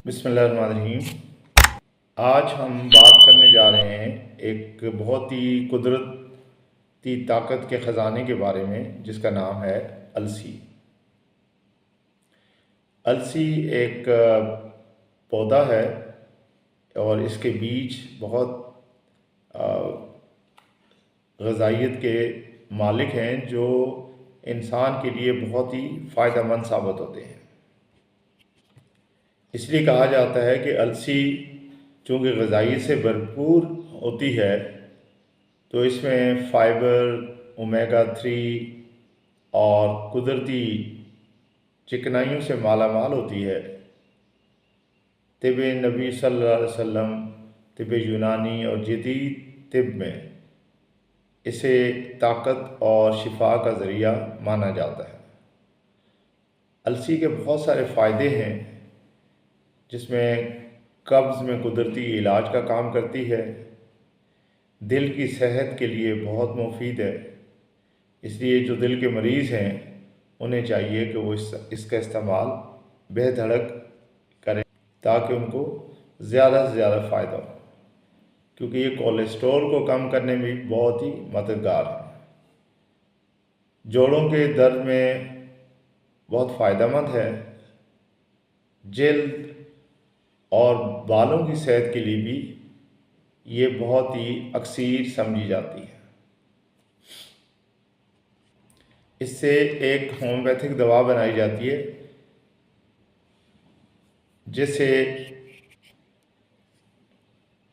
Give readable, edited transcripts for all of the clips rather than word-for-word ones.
بسم اللہ الرحمن الرحیم۔ آج ہم بات کرنے جا رہے ہیں ایک بہت ہی قدرتی طاقت کے خزانے کے بارے میں، جس کا نام ہے السی۔ السی ایک پودا ہے اور اس کے بیج بہت غذائیت کے مالک ہیں، جو انسان کے لیے بہت ہی فائدہ مند ثابت ہوتے ہیں۔ اس لیے کہا جاتا ہے کہ السی چونکہ غذائیت سے بھرپور ہوتی ہے، تو اس میں فائبر، اومیگا 3 اور قدرتی چکنائیوں سے مالا مال ہوتی ہے۔ طب نبی صلی اللہ علیہ وسلم، طب یونانی اور جدید طب میں اسے طاقت اور شفا کا ذریعہ مانا جاتا ہے۔ السی کے بہت سارے فائدے ہیں، جس میں قبض میں قدرتی علاج کا کام کرتی ہے، دل کی صحت کے لیے بہت مفید ہے۔ اس لیے جو دل کے مریض ہیں انہیں چاہیے کہ وہ اس کا استعمال بے دھڑک کریں، تاکہ ان کو زیادہ سے زیادہ فائدہ ہو، کیونکہ یہ کولیسٹرول کو کم کرنے میں بھی بہت ہی مددگار ہے۔ جوڑوں کے درد میں بہت فائدہ مند ہے۔ جلد اور بالوں کی صحت کے لیے بھی یہ بہت ہی اکثیر سمجھی جاتی ہے۔ اس سے ایک ہومیوپیتھک دوا بنائی جاتی ہے، جسے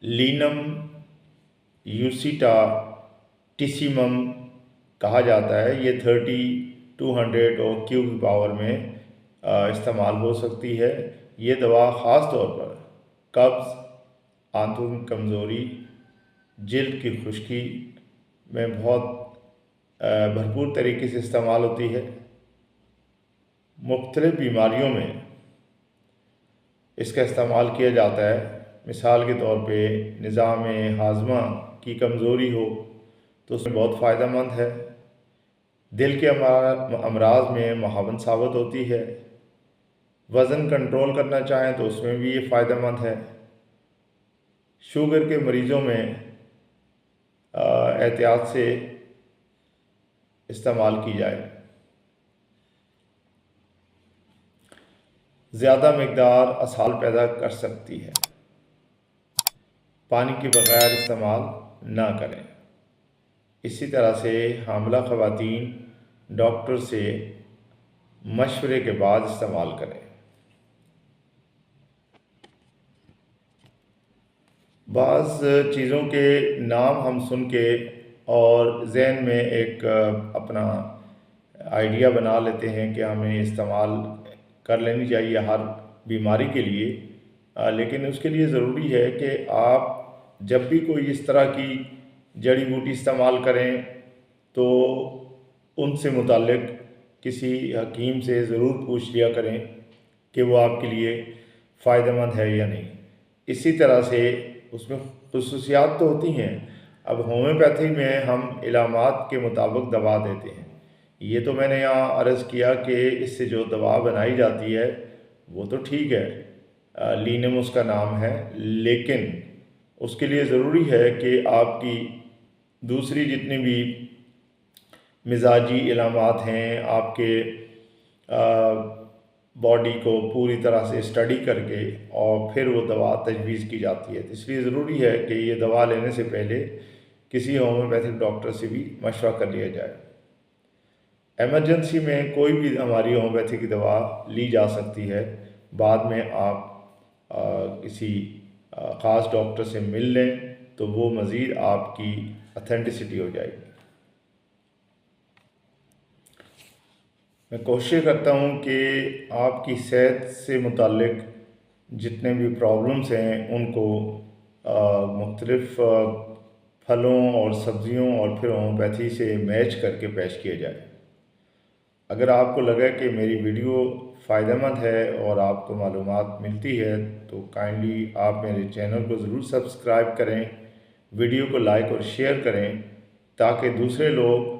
لینم یوسیٹا ٹیسیمم کہا جاتا ہے۔ یہ 30-200 اور کیو کی پاور میں استعمال ہو سکتی ہے۔ یہ دوا خاص طور پر قبض، آنتوں کی کمزوری، جلد کی خشکی میں بہت بھرپور طریقے سے استعمال ہوتی ہے۔ مختلف بیماریوں میں اس کا استعمال کیا جاتا ہے۔ مثال کے طور پہ نظام ہاضمہ کی کمزوری ہو تو اس میں بہت فائدہ مند ہے۔ دل کے امراض میں معاون ثابت ہوتی ہے۔ وزن کنٹرول کرنا چاہیں تو اس میں بھی یہ فائدہ مند ہے۔ شوگر کے مریضوں میں احتیاط سے استعمال کی جائے۔ زیادہ مقدار اسہال پیدا کر سکتی ہے۔ پانی کے بغیر استعمال نہ کریں۔ اسی طرح سے حاملہ خواتین ڈاکٹر سے مشورے کے بعد استعمال کریں۔ بعض چیزوں کے نام ہم سن کے اور ذہن میں ایک اپنا آئیڈیا بنا لیتے ہیں کہ ہمیں استعمال کر لینی چاہیے ہر بیماری کے لیے، لیکن اس کے لیے ضروری ہے کہ آپ جب بھی کوئی اس طرح کی جڑی بوٹی استعمال کریں تو ان سے متعلق کسی حکیم سے ضرور پوچھ لیا کریں کہ وہ آپ کے لیے فائدہ مند ہے یا نہیں۔ اسی طرح سے اس میں خصوصیات تو ہوتی ہیں۔ اب ہومیوپیتھی میں ہم علامات کے مطابق دوا دیتے ہیں۔ یہ تو میں نے یہاں عرض کیا کہ اس سے جو دوا بنائی جاتی ہے وہ تو ٹھیک ہے، لینم اس کا نام ہے، لیکن اس کے لیے ضروری ہے کہ آپ کی دوسری جتنی بھی مزاجی علامات ہیں، آپ کے باڈی کو پوری طرح سے اسٹڈی کر کے اور پھر وہ دوا تجویز کی جاتی ہے۔ اس لیے ضروری ہے کہ یہ دوا لینے سے پہلے کسی ہومیوپیتھک ڈاکٹر سے بھی مشورہ کر لیا جائے۔ ایمرجنسی میں کوئی بھی ہماری ہومیوپیتھی کی دوا لی جا سکتی ہے، بعد میں آپ کسی خاص ڈاکٹر سے مل لیں تو وہ مزید آپ کی اتھینٹسٹی ہو جائے گی۔ میں کوشش کرتا ہوں کہ آپ کی صحت سے متعلق جتنے بھی پرابلمس ہیں ان کو مختلف پھلوں اور سبزیوں اور پھر ہومیوپیتھی سے میچ کر کے پیش کیا جائے۔ اگر آپ کو لگے کہ میری ویڈیو فائدہ مند ہے اور آپ کو معلومات ملتی ہے تو کائنڈلی آپ میرے چینل کو ضرور سبسکرائب کریں، ویڈیو کو لائک اور شیئر کریں، تاکہ دوسرے لوگ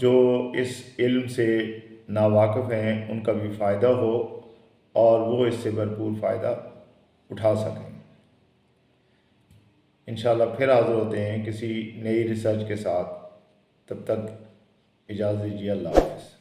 جو اس علم سے ناواقف ہیں ان کا بھی فائدہ ہو اور وہ اس سے بھرپور فائدہ اٹھا سکیں۔ انشاءاللہ پھر حاضر ہوتے ہیں کسی نئی ریسرچ کے ساتھ، تب تک اجازت دیجیے، اللہ حافظ۔